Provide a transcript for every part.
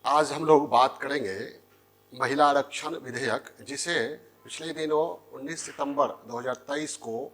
आज हम लोग बात करेंगे महिला आरक्षण विधेयक, जिसे पिछले दिनों 19 सितंबर 2023 को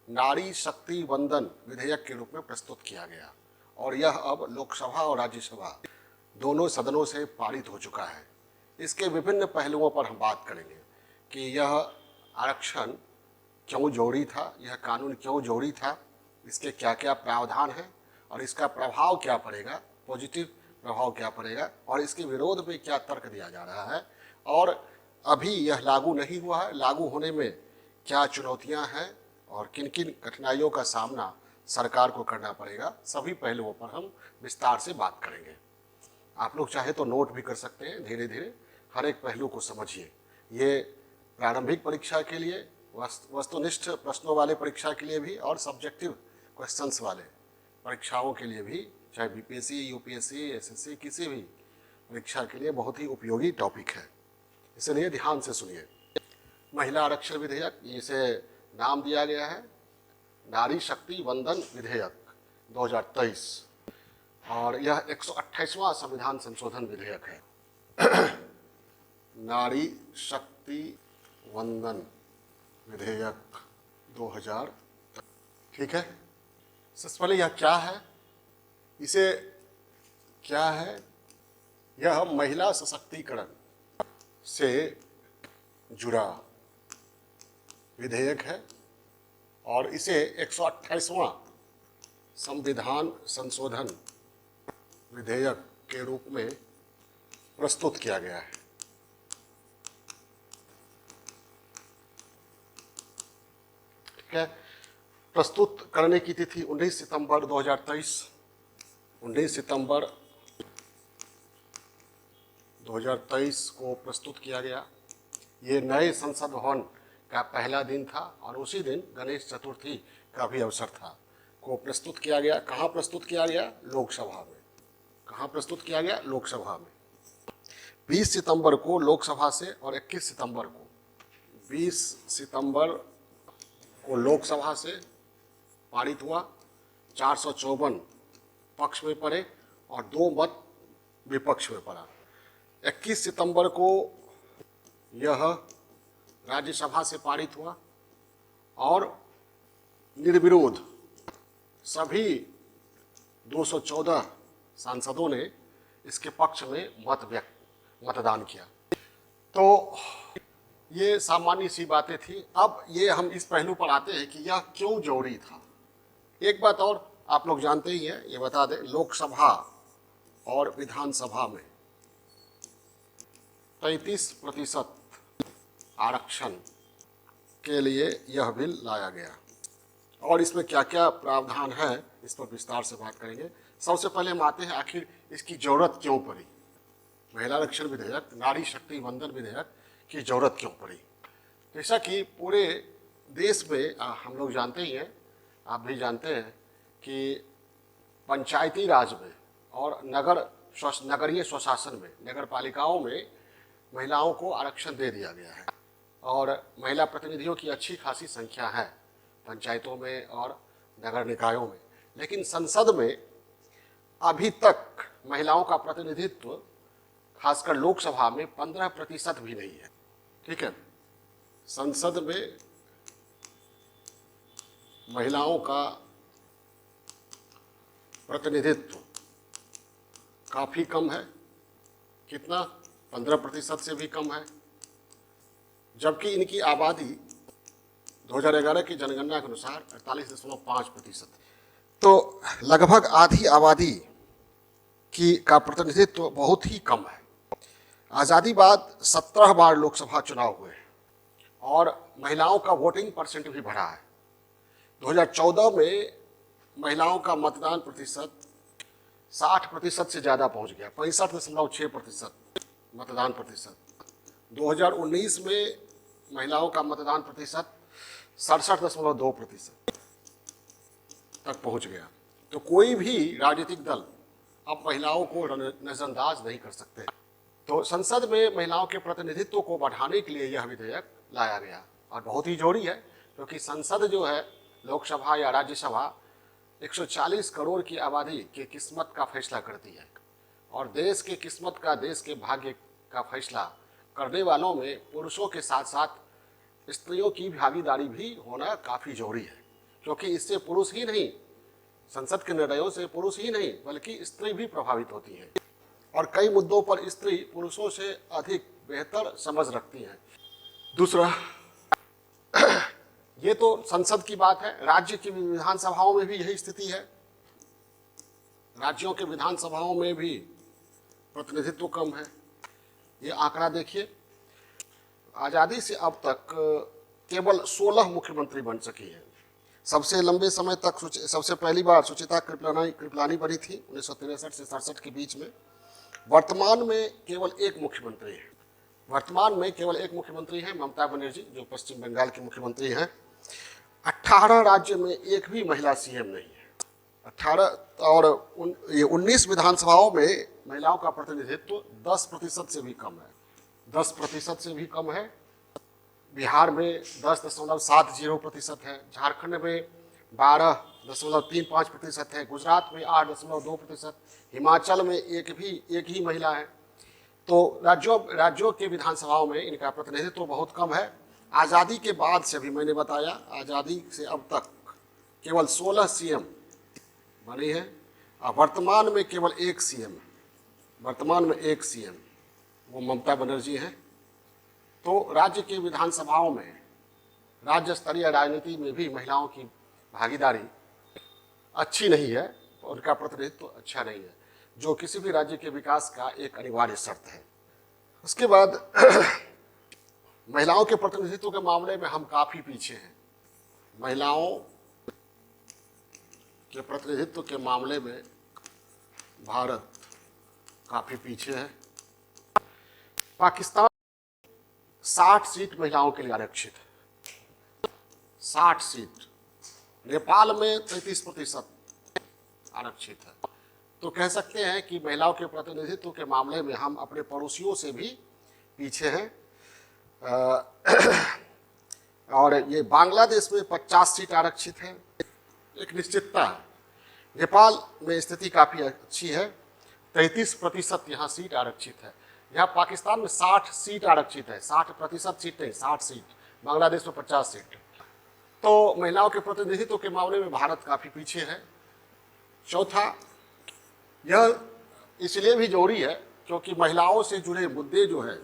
नारी शक्ति वंदन विधेयक के रूप में प्रस्तुत किया गया और यह अब लोकसभा और राज्यसभा दोनों सदनों से पारित हो चुका है। इसके विभिन्न पहलुओं पर हम बात करेंगे कि यह आरक्षण क्यों जरूरी था, यह कानून क्यों जरूरी था, इसके क्या क्या प्रावधान हैं और इसका प्रभाव क्या पड़ेगा, पॉजिटिव प्रभाव क्या पड़ेगा और इसके विरोध में क्या तर्क दिया जा रहा है और अभी यह लागू नहीं हुआ है, लागू होने में क्या चुनौतियां हैं और किन किन कठिनाइयों का सामना सरकार को करना पड़ेगा। सभी पहलुओं पर हम विस्तार से बात करेंगे। आप लोग चाहे तो नोट भी कर सकते हैं, धीरे धीरे हर एक पहलू को समझिए। ये प्रारंभिक परीक्षा के लिए, वस्तुनिष्ठ प्रश्नों वाले परीक्षा के लिए भी और सब्जेक्टिव क्वेश्चंस वाले परीक्षाओं के लिए भी, चाहे बीपीएससी, यूपीएससी, एसएससी, किसी भी परीक्षा के लिए बहुत ही उपयोगी टॉपिक है, इसलिए ध्यान से सुनिए। महिला आरक्षण विधेयक, इसे नाम दिया गया है नारी शक्ति वंदन विधेयक 2023 और यह 128वां संविधान संशोधन विधेयक है। नारी शक्ति वंदन विधेयक 2000, ठीक है। सबसे पहले यह क्या है, इसे क्या है, यह महिला सशक्तिकरण से जुड़ा विधेयक है और इसे 128वां संविधान संशोधन विधेयक के रूप में प्रस्तुत किया गया है। ठीक है, प्रस्तुत करने की तिथि 19 सितंबर 2023, 19 सितंबर 2023 को प्रस्तुत किया गया। ये नए संसद भवन का पहला दिन था और उसी दिन गणेश चतुर्थी का भी अवसर था को प्रस्तुत किया गया। कहाँ प्रस्तुत किया गया? लोकसभा में। कहाँ प्रस्तुत किया गया? लोकसभा में। 20 सितंबर को लोकसभा से और 21 सितंबर को, 20 सितंबर को लोकसभा से पारित हुआ, 454 पक्ष में पड़े और 2 मत विपक्ष में पड़ा। 21 सितंबर को यह राज्यसभा से पारित हुआ और निर्विरोध सभी 214 सांसदों ने इसके पक्ष में मतदान किया। तो ये सामान्य सी बातें थी। अब ये हम इस पहलू पर आते हैं कि यह क्यों जरूरी था। एक बात और आप लोग जानते ही हैं, ये बता दें, लोकसभा और विधानसभा में 33% आरक्षण के लिए यह बिल लाया गया और इसमें क्या क्या प्रावधान है इस पर विस्तार से बात करेंगे। सबसे पहले हम आते हैं आखिर इसकी जरूरत क्यों पड़ी। महिला आरक्षण विधेयक, नारी शक्ति वंदन विधेयक की जरूरत क्यों पड़ी। जैसा कि पूरे देश में हम लोग जानते ही हैं, आप भी जानते हैं कि पंचायती राज में और नगरीय स्वशासन में, नगर पालिकाओं में महिलाओं को आरक्षण दे दिया गया है और महिला प्रतिनिधियों की अच्छी खासी संख्या है पंचायतों में और नगर निकायों में। लेकिन संसद में अभी तक महिलाओं का प्रतिनिधित्व, खासकर लोकसभा में, 15% भी नहीं है। ठीक है, संसद में महिलाओं का प्रतिनिधित्व काफी कम है। कितना? 15% से भी कम है, जबकि इनकी आबादी 2011 की जनगणना के अनुसार 48.5%। तो लगभग आधी आबादी का प्रतिनिधित्व बहुत ही कम है। आज़ादी बाद 17 बार लोकसभा चुनाव हुए और महिलाओं का वोटिंग परसेंट भी बढ़ा है। 2014 में महिलाओं का मतदान प्रतिशत 60% से ज़्यादा पहुंच गया, 65.6% मतदान प्रतिशत। 2019 में महिलाओं का मतदान प्रतिशत 67.2% तक पहुंच गया। तो कोई भी राजनीतिक दल अब महिलाओं को नजरअंदाज नहीं कर सकते। तो संसद में महिलाओं के प्रतिनिधित्व को बढ़ाने के लिए यह विधेयक लाया गया और बहुत ही जरूरी है, क्योंकि संसद जो है, लोकसभा या राज्यसभा, 140 करोड़ की आबादी की किस्मत का फैसला करती है और देश के किस्मत का, देश के भाग्य का फैसला करने वालों में पुरुषों के साथ साथ स्त्रियों की भागीदारी भी होना काफ़ी जरूरी है, क्योंकि इससे पुरुष ही नहीं, संसद के निर्णयों से पुरुष ही नहीं बल्कि स्त्री भी प्रभावित होती है और कई मुद्दों पर स्त्री पुरुषों से अधिक बेहतर समझ रखती हैं। दूसरा, ये तो संसद की बात है, राज्य की विधानसभाओं में भी यही स्थिति है। राज्यों के विधानसभाओं में भी प्रतिनिधित्व कम है। ये आंकड़ा देखिए, आज़ादी से अब तक केवल 16 मुख्यमंत्री बन सकी हैं। सबसे लंबे समय तक सबसे पहली बार सुचिता कृपलानी बनी थी 1963 से 67 के बीच में। वर्तमान में केवल एक मुख्यमंत्री है, ममता बनर्जी, जो पश्चिम बंगाल की मुख्यमंत्री हैं। 18 राज्य में एक भी महिला सीएम नहीं है। 18 और 19 विधानसभाओं में महिलाओं का प्रतिनिधित्व 10% से भी कम है। 10% से भी कम है। बिहार में 10.70% है, झारखंड में 12.35% है, गुजरात में 8.2%, हिमाचल में एक ही महिला है। तो राज्यों के विधानसभाओं में इनका प्रतिनिधित्व बहुत कम है। आज़ादी के बाद से भी, मैंने बताया, आज़ादी से अब तक केवल 16 सीएम बनी है और वर्तमान में केवल एक सीएम, वो ममता बनर्जी हैं। तो राज्य के विधानसभाओं में, राज्य स्तरीय राजनीति में भी महिलाओं की भागीदारी अच्छी नहीं है, उनका प्रतिनिधित्व अच्छा नहीं है, जो किसी भी राज्य के विकास का एक अनिवार्य शर्त है। उसके बाद महिलाओं के प्रतिनिधित्व के मामले में हम काफ़ी पीछे हैं। महिलाओं के प्रतिनिधित्व के मामले में भारत काफ़ी पीछे है। पाकिस्तान 60 सीट महिलाओं के लिए आरक्षित है, 60 सीट। नेपाल में 33% आरक्षित है। तो कह सकते हैं कि महिलाओं के प्रतिनिधित्व के मामले में हम अपने पड़ोसियों से भी पीछे हैं। और ये बांग्लादेश में 50 सीट आरक्षित है, एक निश्चितता है। नेपाल में स्थिति काफ़ी अच्छी है, 33% यहाँ सीट आरक्षित है। यहाँ पाकिस्तान में 60 सीट आरक्षित है, 60% सीट नहीं, 60 सीट। बांग्लादेश में 50 सीट। तो महिलाओं के प्रतिनिधित्व के मामले में भारत काफ़ी पीछे है। चौथा, यह इसलिए भी जरूरी है क्योंकि महिलाओं से जुड़े मुद्दे जो है,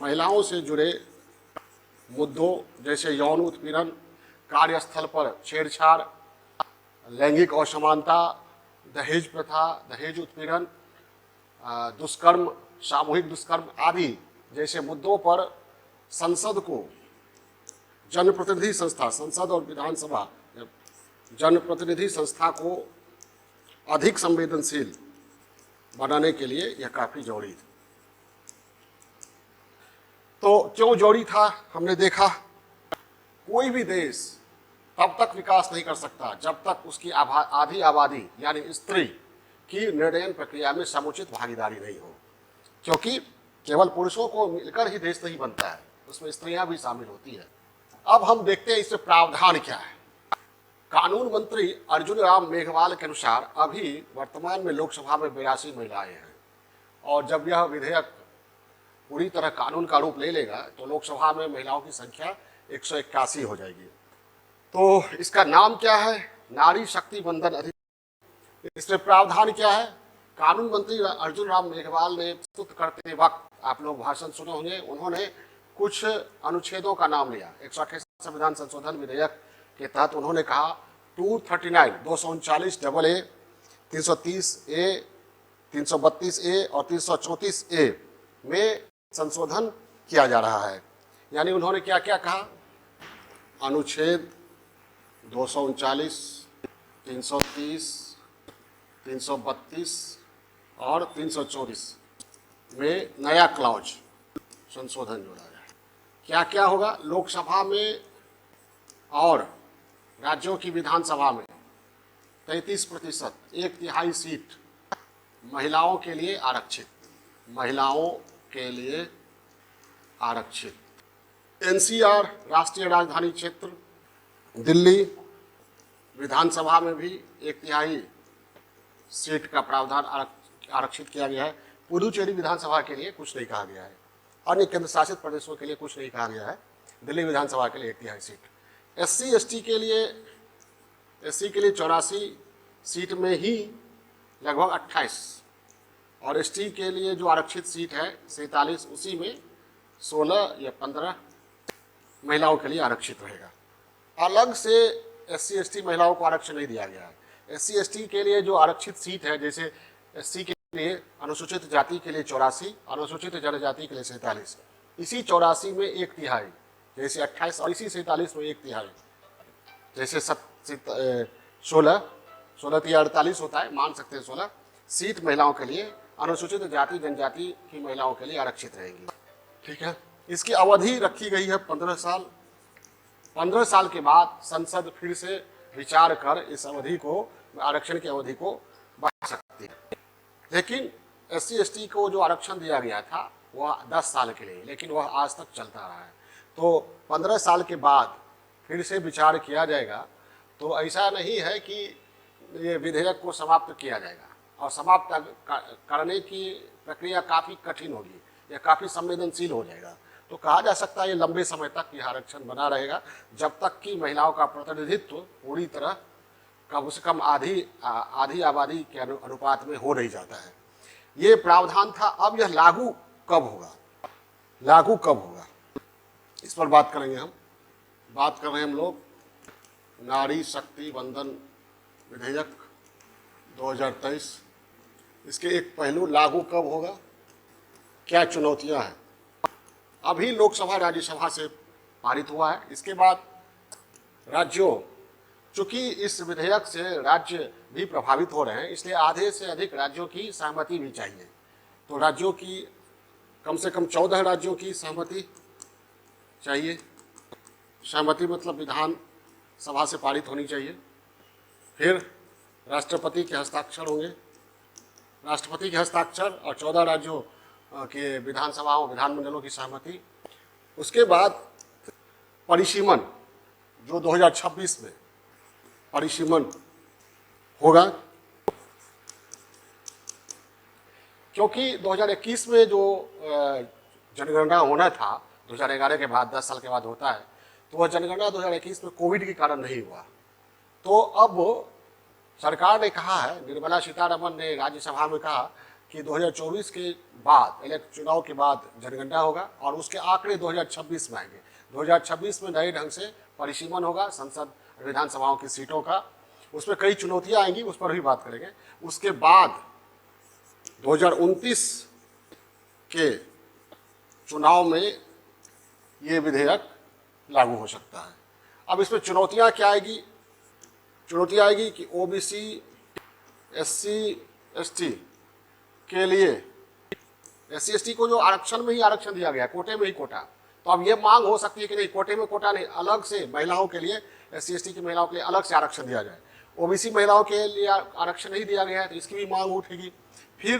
महिलाओं से जुड़े मुद्दों जैसे यौन उत्पीड़न, कार्यस्थल पर छेड़छाड़, लैंगिक असमानता, दहेज प्रथा, दहेज उत्पीड़न, दुष्कर्म, सामूहिक दुष्कर्म आदि जैसे मुद्दों पर संसद को, जनप्रतिनिधि संस्था, संसद और विधानसभा जनप्रतिनिधि संस्था को अधिक संवेदनशील बनाने के लिए यह काफ़ी जरूरी था। तो क्यों जरूरी था, हमने देखा कोई भी देश तब तक विकास नहीं कर सकता जब तक उसकी आधी आबादी यानी स्त्री की निर्णयन प्रक्रिया में समुचित भागीदारी नहीं हो, क्योंकि केवल पुरुषों को मिलकर ही देश नहीं बनता है, उसमें स्त्रियां भी शामिल होती है। अब हम देखते हैं इसमें प्रावधान क्या है। कानून मंत्री अर्जुन राम मेघवाल के अनुसार अभी वर्तमान में लोकसभा में 82 महिलाएं हैं और जब यह विधेयक पूरी तरह कानून का रूप ले लेगा तो लोकसभा में महिलाओं की संख्या 181 हो जाएगी। तो इसका नाम क्या है? नारी शक्ति वंदन अधिनियम। इसमें प्रावधान क्या है? कानून मंत्री अर्जुन राम मेघवाल ने प्रस्तुत करते वक्त, आप लोग भाषण सुने होंगे, उन्होंने कुछ अनुच्छेदों का नाम लिया। 168 संविधान संशोधन विधेयक के तहत उन्होंने कहा 239, 239 AA, 330 A, 332 A और 334 A में संशोधन किया जा रहा है। यानी उन्होंने क्या क्या कहा? अनुच्छेद 239, 330, 332 और 334 में नया क्लॉज संशोधन जोड़ा गया। क्या क्या होगा? लोकसभा में और राज्यों की विधानसभा में 33%, 1/3 सीट महिलाओं के लिए आरक्षित, महिलाओं के लिए आरक्षित। एनसीआर राष्ट्रीय राजधानी क्षेत्र दिल्ली विधानसभा में भी 1/3 सीट का प्रावधान आरक्षित किया गया है। पुदुचेरी विधानसभा के लिए कुछ नहीं कहा गया है। अन्य केंद्र शासित प्रदेशों के लिए कुछ नहीं कहा गया है। दिल्ली विधानसभा के लिए 1/3 सीट। SC के लिए 84 सीट में ही लगभग 28, और ST के लिए जो आरक्षित सीट है 47, उसी में 16 या 15 महिलाओं के लिए आरक्षित रहेगा। अलग से SC महिलाओं को आरक्षण नहीं दिया गया है। SC के लिए जो आरक्षित सीट है, जैसे SC के लिए अनुसूचित जाति के लिए 84, अनुसूचित जनजाति के लिए 47, इसी 84 में 1/3, जैसे 28 और इसी 47 में 1/3, जैसे 16 48 होता है, मान सकते हैं 16 सीट महिलाओं के लिए अनुसूचित जाति जनजाति की महिलाओं के लिए आरक्षित रहेंगी। ठीक है, इसकी अवधि रखी गई है 15 साल। 15 साल के बाद संसद फिर से विचार कर इस अवधि को, आरक्षण की अवधि को बढ़ा सकती है। लेकिन SC को जो आरक्षण दिया गया था वह 10 साल के लिए, लेकिन वह आज तक चलता रहा है। तो 15 साल के बाद फिर से विचार किया जाएगा। तो ऐसा नहीं है कि ये विधेयक को समाप्त किया जाएगा, और समाप्त करने की प्रक्रिया काफ़ी कठिन होगी, यह काफ़ी संवेदनशील हो जाएगा। तो कहा जा सकता है ये लंबे समय तक यह आरक्षण बना रहेगा, जब तक कि महिलाओं का प्रतिनिधित्व पूरी तरह कम से कम आधी आबादी के अनुपात में हो नहीं जाता है। ये प्रावधान था। अब यह लागू कब होगा, इस पर बात करेंगे हम। बात कर रहे हैं हम लोग नारी शक्ति वंदन विधेयक 2023। इसके एक पहलू, लागू कब होगा, क्या चुनौतियां हैं। अभी लोकसभा राज्यसभा से पारित हुआ है। इसके बाद राज्यों, चूंकि इस विधेयक से राज्य भी प्रभावित हो रहे हैं, इसलिए आधे से अधिक राज्यों की सहमति भी चाहिए। तो राज्यों की कम से कम 14 राज्यों की सहमति चाहिए। सहमति मतलब विधान सभा से पारित होनी चाहिए। फिर राष्ट्रपति के हस्ताक्षर होंगे। राष्ट्रपति के हस्ताक्षर और 14 राज्यों के विधानसभाओं विधानमंडलों की सहमति। उसके बाद परिसीमन, जो 2026 में परिसीमन होगा, क्योंकि 2021 में जो जनगणना होना था 2011 के बाद 10 साल के बाद होता है, तो वह जनगणना 2021 में कोविड के कारण नहीं हुआ। तो अब सरकार ने कहा है, निर्मला सीतारमण ने राज्यसभा में कहा कि 2024 के बाद, चुनाव के बाद जनगणना होगा, और उसके आंकड़े 2026 में आएंगे। 2026 में नए ढंग से परिसीमन होगा संसद विधानसभाओं की सीटों का। उसमें कई चुनौतियां आएंगी, उस पर भी बात करेंगे। उसके बाद 2029 के चुनाव में ये विधेयक लागू हो सकता है। अब इसमें चुनौतियां क्या आएगी? चुनौतियां आएगी कि OBC SC ST के लिए, SC ST को जो आरक्षण में ही आरक्षण दिया गया, कोटे में ही कोटा, तो अब ये मांग हो सकती है कि नहीं, कोटे में कोटा नहीं, अलग से महिलाओं के लिए, SC ST की महिलाओं के लिए अलग से आरक्षण दिया जाए। OBC महिलाओं के लिए आरक्षण नहीं दिया गया है, तो इसकी भी मांग उठेगी। फिर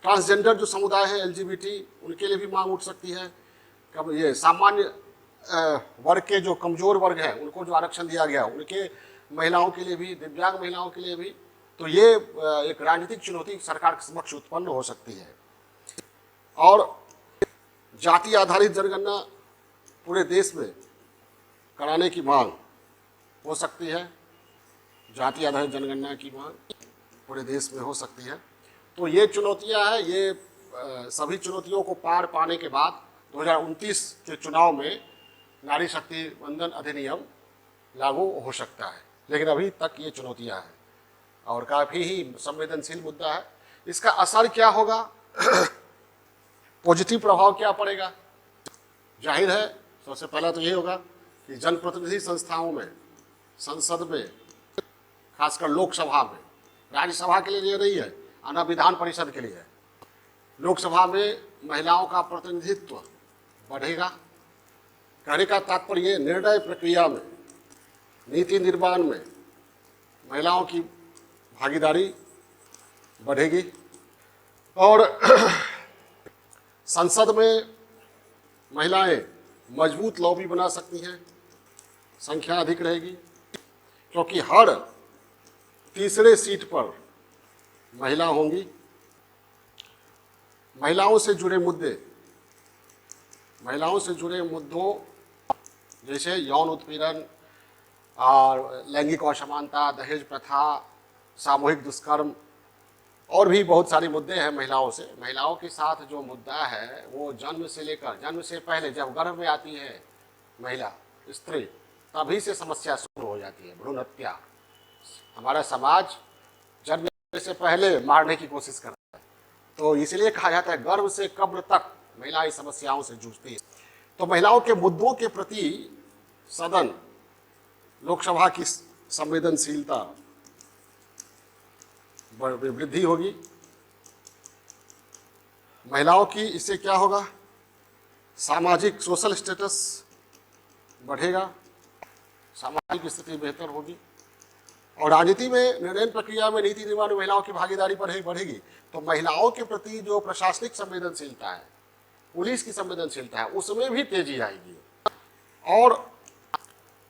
ट्रांसजेंडर जो समुदाय है, LGBT, उनके लिए भी मांग उठ सकती है। कब ये सामान्य वर्ग के जो कमजोर वर्ग है, उनको जो आरक्षण दिया गया, उनके महिलाओं के लिए भी, दिव्यांग महिलाओं के लिए भी। तो ये एक राजनीतिक चुनौती सरकार के समक्ष उत्पन्न हो सकती है। और जाति आधारित जनगणना पूरे देश में कराने की मांग हो सकती है। जाति आधारित जनगणना की मांग पूरे देश में हो सकती है। तो ये चुनौतियां हैं। ये सभी चुनौतियों को पार पाने के बाद 2029 के चुनाव में नारी शक्ति वंदन अधिनियम लागू हो सकता है। लेकिन अभी तक ये चुनौतियां हैं और काफ़ी ही संवेदनशील मुद्दा है। इसका असर क्या होगा, पॉजिटिव प्रभाव क्या पड़ेगा? जाहिर है, सबसे पहला तो ये होगा कि जनप्रतिनिधि संस्थाओं में, संसद में, खासकर लोकसभा में, राज्यसभा के लिए ये नहीं है, आना विधान परिषद के लिए है। लोकसभा में महिलाओं का प्रतिनिधित्व बढ़ेगा। कहने का तात्पर्य ये, निर्णय प्रक्रिया में, नीति निर्माण में महिलाओं की भागीदारी बढ़ेगी। और संसद में महिलाएं मजबूत लॉबी बना सकती हैं, संख्या अधिक रहेगी, क्योंकि हर तीसरे सीट पर महिला होंगी। महिलाओं से जुड़े मुद्दे, महिलाओं से जुड़े मुद्दों जैसे यौन उत्पीड़न और लैंगिक असमानता, दहेज प्रथा, सामूहिक दुष्कर्म और भी बहुत सारे मुद्दे हैं महिलाओं से। महिलाओं के साथ जो मुद्दा है वो जन्म से लेकर, जन्म से पहले जब गर्भ में आती है महिला, स्त्री, तभी से समस्या शुरू हो जाती है। भ्रूण हत्या, हमारा समाज जन्म से पहले मारने की कोशिश करता है, तो इसलिए कहा जाता है गर्भ से कब्र तक महिला इस समस्याओं से जूझती है। तो महिलाओं के मुद्दों के प्रति सदन, लोकसभा की संवेदनशीलता वृद्धि होगी। महिलाओं की इससे क्या होगा, सामाजिक सोशल स्टेटस बढ़ेगा, सामाजिक स्थिति बेहतर होगी और राजनीति में, निर्णय प्रक्रिया में, नीति निर्माण में महिलाओं की भागीदारी बढ़ेगी। तो महिलाओं के प्रति जो प्रशासनिक संवेदनशीलता है, पुलिस की संवेदनशीलता है, उसमें भी तेजी आएगी। और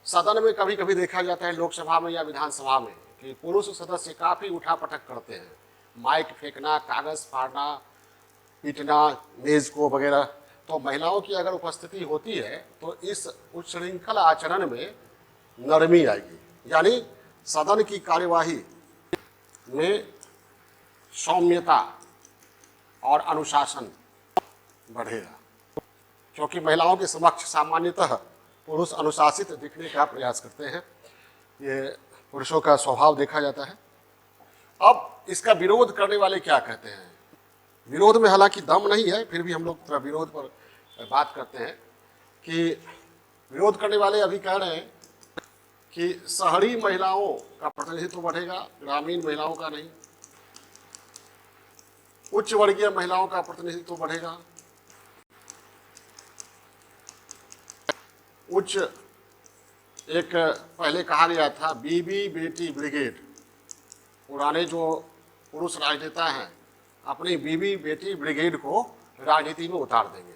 सदन में कभी कभी देखा जाता है, लोकसभा में या विधानसभा में, कि पुरुष सदस्य काफ़ी उठापटक करते हैं, माइक फेंकना, कागज़ फाड़ना, पीटना मेज़ को वगैरह। तो महिलाओं की अगर उपस्थिति होती है तो इस उच्छृंखल आचरण में नरमी आएगी, यानी सदन की कार्यवाही में सौम्यता और अनुशासन बढ़ेगा, क्योंकि महिलाओं के समक्ष सामान्यतः पुरुष अनुशासित दिखने का प्रयास करते हैं। ये पुरुषों का स्वभाव देखा जाता है। अब इसका विरोध करने वाले क्या कहते हैं? विरोध में हालांकि दम नहीं है, फिर भी हम लोग थोड़ा विरोध पर बात करते हैं कि विरोध करने वाले अभी कह रहे हैं कि शहरी महिलाओं का प्रतिनिधित्व बढ़ेगा, ग्रामीण महिलाओं का नहीं। उच्च वर्गीय महिलाओं का प्रतिनिधित्व बढ़ेगा, उच्च, एक पहले कहा गया था बीबी बेटी ब्रिगेड, पुराने जो पुरुष राजनेता हैं अपनी बीबी बेटी ब्रिगेड को राजनीति में उतार देंगे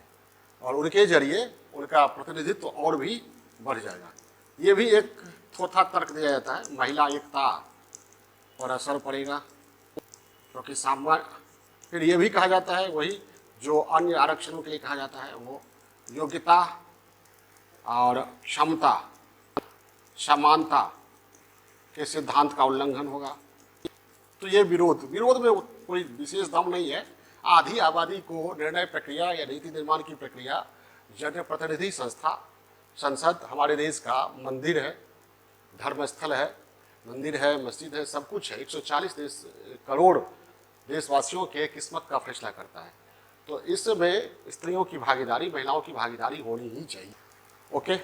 और उनके जरिए उनका प्रतिनिधित्व और भी बढ़ जाएगा। ये भी एक थोथा तर्क दिया जाता है, महिला एकता पर असर पड़ेगा, क्योंकि फिर ये भी कहा जाता है, वही जो अन्य आरक्षणों के लिए कहा जाता है, वो योग्यता और क्षमता, समानता के सिद्धांत का उल्लंघन होगा। तो ये विरोध में कोई विशेष दम नहीं है। आधी आबादी को निर्णय प्रक्रिया या नीति निर्माण की प्रक्रिया, जनप्रतिनिधि संस्था, संसद हमारे देश का मंदिर है, धर्मस्थल है, मंदिर है, मस्जिद है, सब कुछ है। 140 करोड़ देशवासियों के किस्मत का फैसला करता है। तो इसमें स्त्रियों की भागीदारी, महिलाओं की भागीदारी होनी ही चाहिए। ओके।